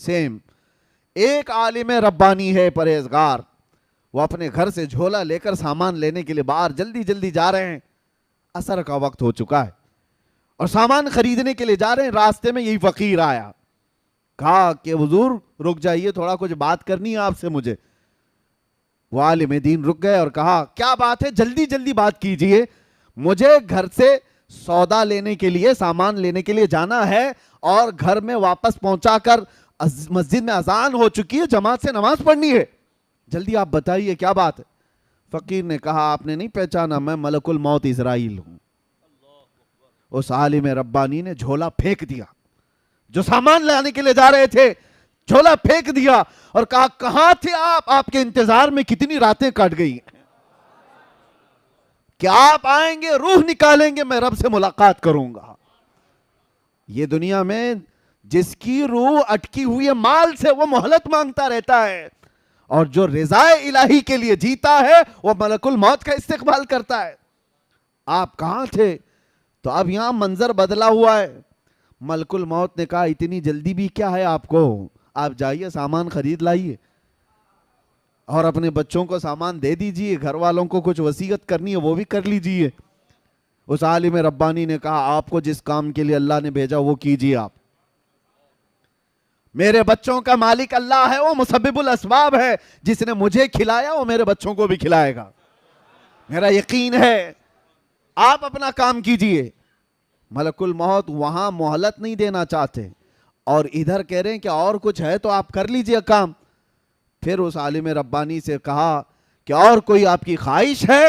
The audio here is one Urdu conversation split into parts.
سیم. ایک عالم ربانی ہے پرہیزگار, وہ اپنے گھر سے جھولا لے کر سامان لینے کے لیے باہر جلدی جلدی جا رہے ہیں. عصر کا وقت ہو چکا ہے اور سامان خریدنے کے لیے جا رہے ہیں. راستے میں یہی فقیر آیا, کہا کہ حضور رک جائیے, تھوڑا کچھ بات کرنی ہے آپ سے مجھے. وہ عالم دین رک گئے اور کہا کیا بات ہے, جلدی جلدی بات کیجئے, مجھے گھر سے سودا لینے کے لیے, سامان لینے کے لیے جانا ہے اور گھر میں واپس پہنچا کر مسجد میں اذان ہو چکی ہے, جماعت سے نماز پڑھنی ہے, جلدی آپ بتائیے کیا بات ہے. فقیر نے کہا آپ نے نہیں پہچانا, میں ملک الموت اسرائیل ہوں. اس عالم ربانی نے جھولا پھینک دیا, جو سامان لانے کے لیے جا رہے تھے جھولا پھینک دیا اور کہا کہاں تھے آپ کے انتظار میں کتنی راتیں کٹ گئی ہیں, کہ آپ آئیں گے, روح نکالیں گے, میں رب سے ملاقات کروں گا. یہ دنیا میں جس کی روح اٹکی ہوئی ہے مال سے, وہ مہلت مانگتا رہتا ہے, اور جو رضا الہی کے لیے جیتا ہے وہ ملک الموت کا استقبال کرتا ہے. آپ کہاں تھے؟ تو اب یہاں منظر بدلا ہوا ہے. ملک الموت نے کہا اتنی جلدی بھی کیا ہے آپ کو, آپ جائیے سامان خرید لائیے اور اپنے بچوں کو سامان دے دیجئے, گھر والوں کو کچھ وصیت کرنی ہے وہ بھی کر لیجئے. اس عالم ربانی نے کہا آپ کو جس کام کے لیے اللہ نے بھیجا وہ کیجئے آپ. میرے بچوں کا مالک اللہ ہے, وہ مسبب الاسباب ہے, جس نے مجھے کھلایا وہ میرے بچوں کو بھی کھلائے گا, میرا یقین ہے, آپ اپنا کام کیجئے. ملک الموت وہاں مہلت نہیں دینا چاہتے اور ادھر کہہ رہے ہیں کہ اور کچھ ہے تو آپ کر لیجئے کام. پھر اس عالم ربانی سے کہا کہ اور کوئی آپ کی خواہش ہے؟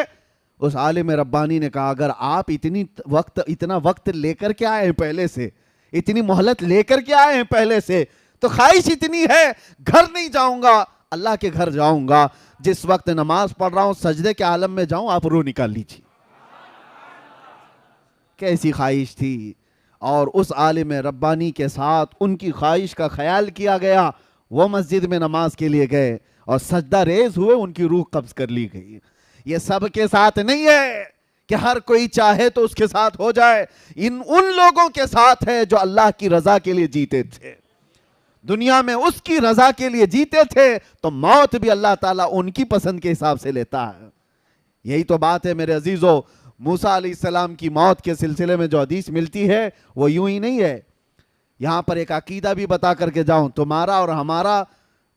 اس عالم ربانی نے کہا اگر آپ اتنا وقت لے کر کے آئے ہیں پہلے سے, اتنی مہلت لے کر کے آئے ہیں پہلے سے, تو خواہش اتنی ہے, گھر نہیں جاؤں گا, اللہ کے گھر جاؤں گا, جس وقت نماز پڑھ رہا ہوں سجدے کے عالم میں جاؤں, آپ روح نکال لیجیے. کیسی خواہش تھی. اور اس عالم ربانی کے ساتھ ان کی خواہش کا خیال کیا گیا. وہ مسجد میں نماز کے لیے گئے اور سجدہ ریز ہوئے, ان کی روح قبض کر لی گئی. یہ سب کے ساتھ نہیں ہے کہ ہر کوئی چاہے تو اس کے ساتھ ہو جائے, ان لوگوں کے ساتھ ہے جو اللہ کی رضا کے لیے جیتے تھے, دنیا میں اس کی رضا کے لیے جیتے تھے, تو موت بھی اللہ تعالیٰ ان کی پسند کے حساب سے لیتا ہے. یہی تو بات ہے میرے عزیزو. موسیٰ علیہ السلام کی موت کے سلسلے میں جو حدیث ملتی ہے وہ یوں ہی نہیں ہے. یہاں پر ایک عقیدہ بھی بتا کر کے جاؤں, تمہارا اور ہمارا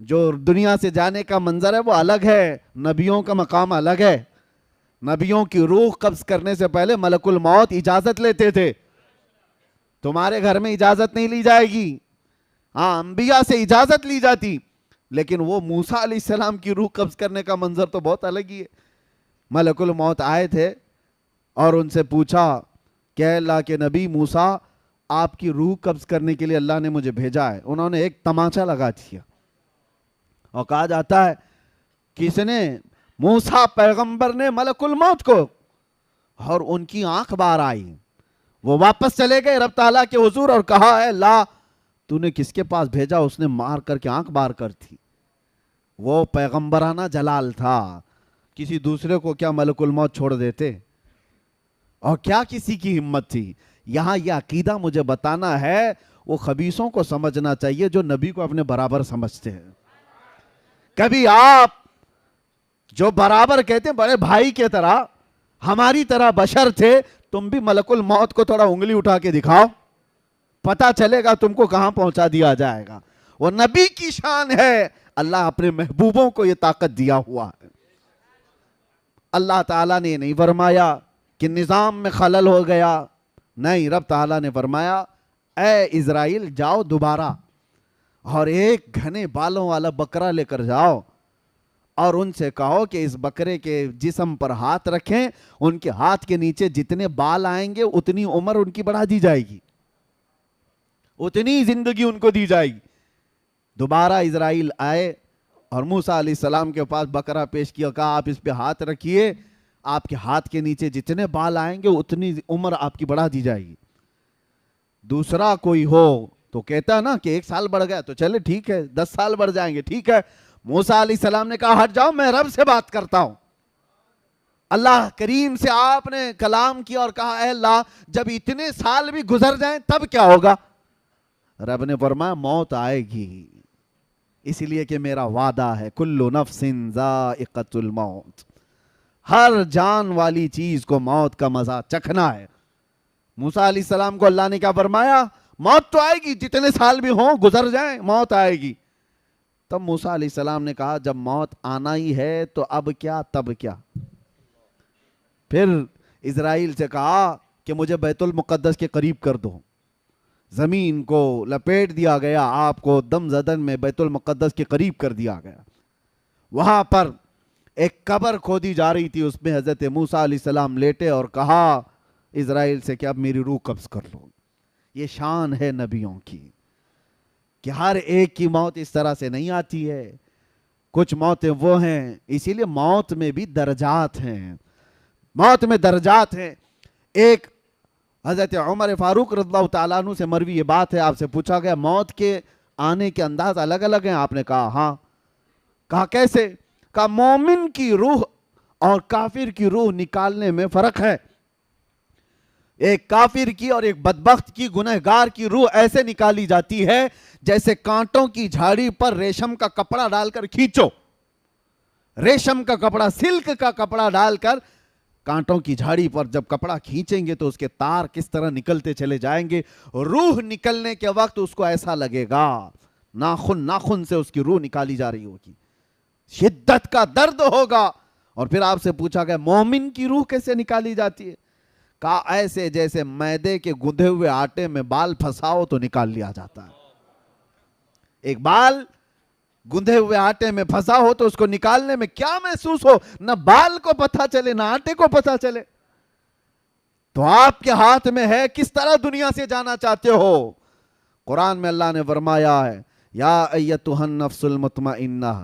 جو دنیا سے جانے کا منظر ہے وہ الگ ہے, نبیوں کا مقام الگ ہے. نبیوں کی روح قبض کرنے سے پہلے ملک الموت اجازت لیتے تھے. تمہارے گھر میں اجازت نہیں لی جائے گی, ہاں انبیاء سے اجازت لی جاتی, لیکن وہ موسیٰ علیہ السلام کی روح قبض کرنے کا منظر تو بہت الگ ہی ہے. ملک الموت آئے تھے اور ان سے پوچھا کہ اللہ کے نبی موسیٰ, آپ کی روح قبض کرنے کے لیے اللہ نے مجھے بھیجا ہے. انہوں نے ایک تماچا لگا دیا اور کہا جاتا ہے کس نے, موسیٰ پیغمبر نے ملک الموت کو, اور ان کی آنکھ باہر آئی. وہ واپس چلے گئے رب تعالیٰ کے حضور اور کہا اے اللہ تو نے کس کے پاس بھیجا؟ اس نے مار کر کے آنکھ باہر کر تھی. وہ پیغمبرانہ جلال تھا, کسی دوسرے کو کیا ملک الموت چھوڑ دیتے, اور کیا کسی کی ہمت تھی. یہاں یہ عقیدہ مجھے بتانا ہے, وہ خبیثوں کو سمجھنا چاہیے جو نبی کو اپنے برابر سمجھتے ہیں. کبھی آپ جو برابر کہتے ہیں بڑے بھائی کے طرح, ہماری طرح بشر تھے, تم بھی ملک الموت کو تھوڑا انگلی اٹھا کے دکھاؤ, پتا چلے گا تم کو کہاں پہنچا دیا جائے گا. وہ نبی کی شان ہے, اللہ اپنے محبوبوں کو یہ طاقت دیا ہوا ہے. اللہ تعالیٰ نے نہیں فرمایا کہ نظام میں خلل ہو گیا, نہیں, رب تعالیٰ نے فرمایا اے اسرائیل جاؤ دوبارہ اور ایک گھنے بالوں والا بکرا لے کر جاؤ اور ان سے کہو کہ اس بکرے کے جسم پر ہاتھ رکھیں, ان کے ہاتھ کے نیچے جتنے بال آئیں گے اتنی عمر ان کی بڑھا دی جائے گی, اتنی زندگی ان کو دی جائے گی. دوبارہ اسرائیل آئے اور موسیٰ علیہ السلام کے پاس بکرا پیش کیا, کہا آپ اس پہ ہاتھ رکھیے, آپ کے ہاتھ کے نیچے جتنے بال آئیں گے اتنی عمر آپ کی بڑھا دی جائے گی. دوسرا کوئی ہو تو کہتا نا کہ 1 سال بڑھ گیا تو چلے ٹھیک ہے, 10 سال بڑھ جائیں گے ٹھیک ہے. موسیٰ علیہ السلام نے کہا ہٹ جاؤ, میں رب سے بات کرتا ہوں. اللہ کریم سے آپ نے کلام کیا اور کہا اے اللہ جب اتنے سال بھی گزر جائیں تب کیا ہوگا؟ رب نے فرمایا موت آئے گی, اسی لیے کہ میرا وعدہ ہے کل نفس ذائقۃ الموت، ہر جان والی چیز کو موت کا مزہ چکھنا ہے۔ موسیٰ علیہ السلام کو اللہ نے کیا فرمایا؟ موت تو آئے گی، جتنے سال بھی ہوں گزر جائیں، موت آئے گی۔ تب موسیٰ علیہ السلام نے کہا جب موت آنا ہی ہے تو اب کیا تب کیا؟ پھر اسرائیل سے کہا کہ مجھے بیت المقدس کے قریب کر دو، زمین کو لپیٹ دیا گیا، آپ کو دم زدن میں بیت المقدس کے قریب کر دیا گیا۔ وہاں پر ایک قبر کھودی جا رہی تھی، اس میں حضرت موسیٰ علیہ السلام لیٹے اور کہا اسرائیل سے کہ اب میری روح قبض کر لو۔ یہ شان ہے نبیوں کی کہ ہر ایک کی موت اس طرح سے نہیں آتی ہے، کچھ موتیں وہ ہیں، اسی لیے موت میں بھی درجات ہیں، موت میں درجات ہیں۔ ایک حضرت عمر فاروق رضی اللہ تعالیٰ عنہ سے مروی یہ بات ہے، آپ سے پوچھا گیا موت کے آنے کے انداز الگ الگ ہیں؟ آپ نے کہا ہاں۔ کہا کیسے؟ کہا مومن کی روح اور کافر کی روح نکالنے میں فرق ہے، ایک کافر کی اور ایک بدبخت کی گنہگار کی روح ایسے نکالی جاتی ہے جیسے کانٹوں کی جھاڑی پر ریشم کا کپڑا ڈال کر کھینچو، ریشم کا کپڑا، سلک کا کپڑا ڈال کر کانٹوں کی جھاڑی پر جب کپڑا کھینچیں گے تو اس کے تار کس طرح نکلتے چلے جائیں گے، روح نکلنے کے وقت اس کو ایسا لگے گا ناخن سے اس کی روح نکالی جا رہی ہوگی، شدت کا درد ہوگا۔ اور پھر آپ سے پوچھا گیا مومن کی روح کیسے نکالی جاتی ہے؟ کہا ایسے جیسے میدے کے گندھے ہوئے آٹے میں بال پھنساؤ تو نکال لیا جاتا ہے، ایک بال گندھے ہوئے آٹے میں پھنسا ہو تو اس کو نکالنے میں کیا محسوس ہو، نہ بال کو پتہ چلے نہ آٹے کو پتہ چلے۔ تو آپ کے ہاتھ میں ہے کس طرح دنیا سے جانا چاہتے ہو۔ قرآن میں اللہ نے فرمایا ہے یا ایتھا النفس المطمئنہ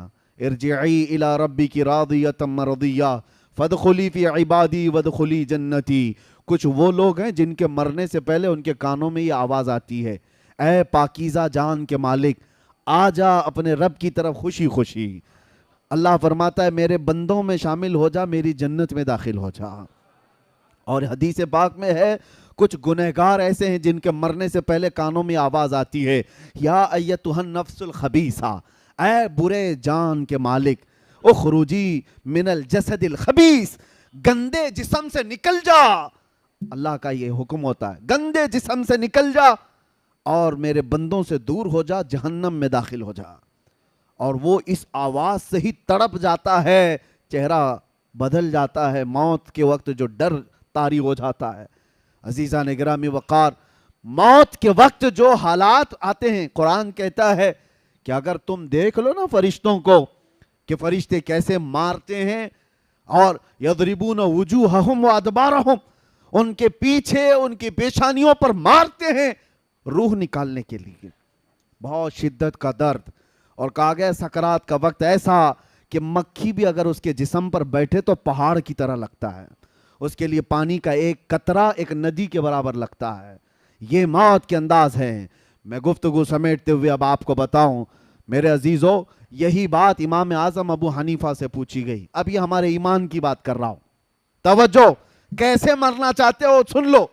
ارجعی الی ربک راضیۃ مرضیہ فادخلی فی عبادی وادخلی جنتی۔ کچھ وہ لوگ ہیں جن کے مرنے سے پہلے ان کے کانوں میں یہ آواز آتی ہے اے پاکیزہ جان کے مالک آ جا اپنے رب کی طرف خوشی خوشی۔ اللہ فرماتا ہے میرے بندوں میں شامل ہو جا، میری جنت میں داخل ہو جا۔ اور حدیث پاک میں ہے کچھ گنہگار ایسے ہیں جن کے مرنے سے پہلے کانوں میں آواز آتی ہے یا ایتھا النفس الخبیثہ، اے برے جان کے مالک اخرجی من الجسد الخبیث، گندے جسم سے نکل جا۔ اللہ کا یہ حکم ہوتا ہے گندے جسم سے نکل جا اور میرے بندوں سے دور ہو جا، جہنم میں داخل ہو جا۔ اور وہ اس آواز سے ہی تڑپ جاتا ہے، چہرہ بدل جاتا ہے، موت کے وقت جو ڈر طاری ہو جاتا ہے۔ عزیزان گرامی وقار، موت کے وقت جو حالات آتے ہیں، قرآن کہتا ہے کہ اگر تم دیکھ لو نا فرشتوں کو کہ فرشتے کیسے مارتے ہیں، اور یضربون وجوہہم وادبارہم، ان کے پیچھے ان کی پیشانیوں پر مارتے ہیں روح نکالنے کے لیے، بہت شدت کا درد۔ اور کہا گیا سکرات کا وقت ایسا کہ مکھی بھی اگر اس کے جسم پر بیٹھے تو پہاڑ کی طرح لگتا ہے، اس کے لیے پانی کا ایک قطرہ ایک ندی کے برابر لگتا ہے۔ یہ موت کے انداز ہیں۔ میں گفتگو سمیٹتے ہوئے اب آپ کو بتاؤں میرے عزیزو، یہی بات امام اعظم ابو حنیفہ سے پوچھی گئی۔ اب یہ ہمارے ایمان کی بات کر رہا ہوں، توجہ، کیسے مرنا چاہتے ہو سن لو۔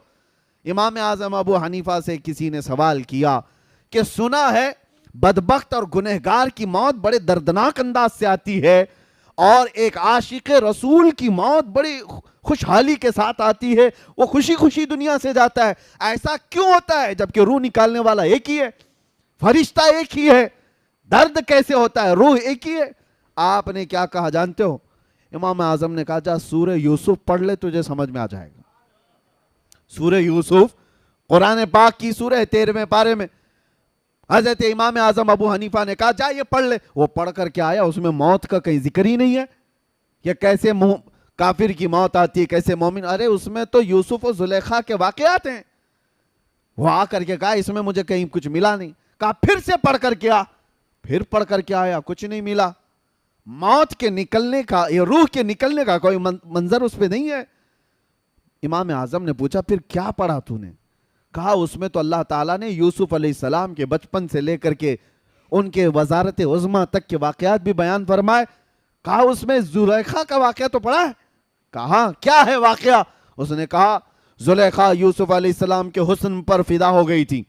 امام اعظم ابو حنیفہ سے کسی نے سوال کیا کہ سنا ہے بدبخت اور گنہگار کی موت بڑے دردناک انداز سے آتی ہے اور ایک عاشق رسول کی موت بڑی خوشحالی کے ساتھ آتی ہے، وہ خوشی خوشی دنیا سے جاتا ہے، ایسا کیوں ہوتا ہے جبکہ روح نکالنے والا ایک ہی ہے، فرشتہ ایک ہی ہے، درد کیسے ہوتا ہے، روح ایک ہی ہے؟ آپ نے کیا کہا جانتے ہو؟ امام اعظم نے کہا جا سورہ یوسف پڑھ لے تجھے سمجھ میں آ جائے گا۔ سورہ یوسف قرآن پاک کی سورہ 13ویں پارے میں حضرت امام اعظم ابو حنیفہ نے کہا جا یہ پڑھ لے۔ وہ پڑھ کر کے آیا، اس میں موت کا کہیں ذکر ہی نہیں ہے کہ کیسے کافر کی موت آتی ہے، کیسے مومن، ارے اس میں تو یوسف و زلیخا کے واقعات ہیں۔ وہ آ کر کے کہا اس میں مجھے کہیں کچھ ملا نہیں۔ کہا پھر سے پڑھ کر کے آ، پھر پڑھ کر کے آیا، کچھ نہیں ملا۔ موت کے نکلنے کا یا روح کے نکلنے کا کوئی منظر اس پہ نہیں ہے۔ امام اعظم نے پوچھا پھر کیا پڑھا تو نے؟ کہا اس میں تو اللہ تعالیٰ نے یوسف علیہ السلام کے بچپن سے لے کر کے ان کے وزارت عظمیٰ تک کے واقعات بھی بیان فرمائے۔ کہا اس میں زلیخا کا واقعہ تو پڑھا ہے؟ کہا کیا ہے واقعہ؟ اس نے کہا زلیخا یوسف علیہ السلام کے حسن پر فدا ہو گئی تھی،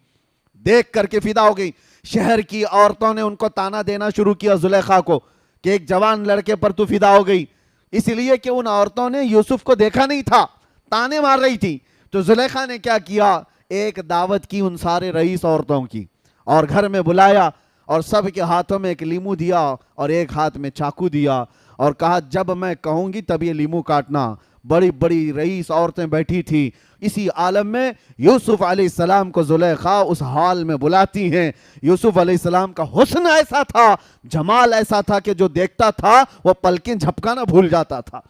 دیکھ کر کے فدا ہو گئی، شہر کی عورتوں نے ان کو تانا دینا شروع کیا زلیخا کو کہ ایک جوان لڑکے پر تو فدا ہو گئی، اس لیے کہ ان عورتوں نے یوسف کو دیکھا نہیں تھا، تانے مار رہی تھی۔ تو زلیخا نے کیا کیا، ایک دعوت کی ان سارے رئیس عورتوں کی، اور گھر میں بلایا اور سب کے ہاتھوں میں ایک لیمو دیا اور ایک ہاتھ میں چاقو دیا اور کہا جب میں کہوں گی تب یہ لیمو کاٹنا۔ بڑی بڑی رئیس عورتیں بیٹھی تھی۔ اسی عالم میں یوسف علیہ السلام کو زلیخا اس حال میں بلاتی ہیں۔ یوسف علیہ السلام کا حسن ایسا تھا، جمال ایسا تھا کہ جو دیکھتا تھا وہ پلکیں جھپکانا بھول جاتا تھا۔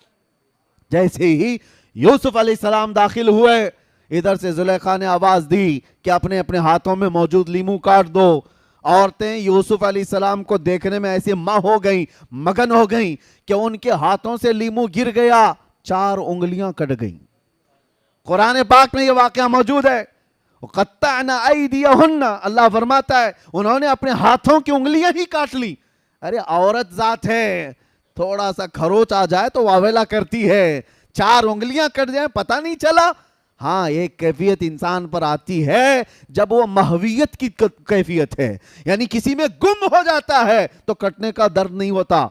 جیسے ہی یوسف علیہ السلام داخل ہوئے، ادھر سے زلیخا نے آواز دی کہ اپنے اپنے ہاتھوں میں موجود لیمو کاٹ دو۔ عورتیں یوسف علیہ السلام کو دیکھنے میں ایسے مگن ہو گئیں کہ ان کے ہاتھوں سے لیمو گر گیا، 4 انگلیاں کٹ گئیں۔ قرآن پاک میں یہ واقعہ موجود ہے۔ قطعنا ایدیہن، اللہ فرماتا ہے انہوں نے اپنے ہاتھوں کی انگلیاں ہی کاٹ لی۔ ارے عورت ذات ہے، تھوڑا سا کھروچ آ جائے تو واویلا کرتی ہے، 4 انگلیاں کٹ جائیں پتہ نہیں چلا۔ ہاں ایک کیفیت انسان پر آتی ہے جب وہ محویت کی کیفیت ہے، یعنی کسی میں گم ہو جاتا ہے تو کٹنے کا درد نہیں ہوتا،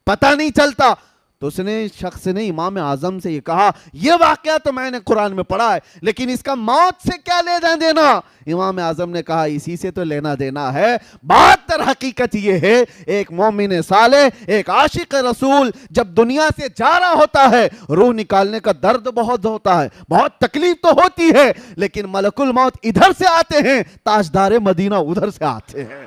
پتہ نہیں چلتا۔ تو اس نے شخص نے امام اعظم سے یہ کہا یہ واقعہ تو میں نے قرآن میں پڑھا ہے لیکن اس کا موت سے کیا لینا دینا؟ امام اعظم نے کہا اسی سے تو لینا دینا ہے۔ بات در حقیقت یہ ہے ایک مومن صالح، ایک عاشق رسول جب دنیا سے جا رہا ہوتا ہے روح نکالنے کا درد بہت ہوتا ہے، بہت تکلیف تو ہوتی ہے، لیکن ملک الموت ادھر سے آتے ہیں، تاجدار مدینہ ادھر سے آتے ہیں۔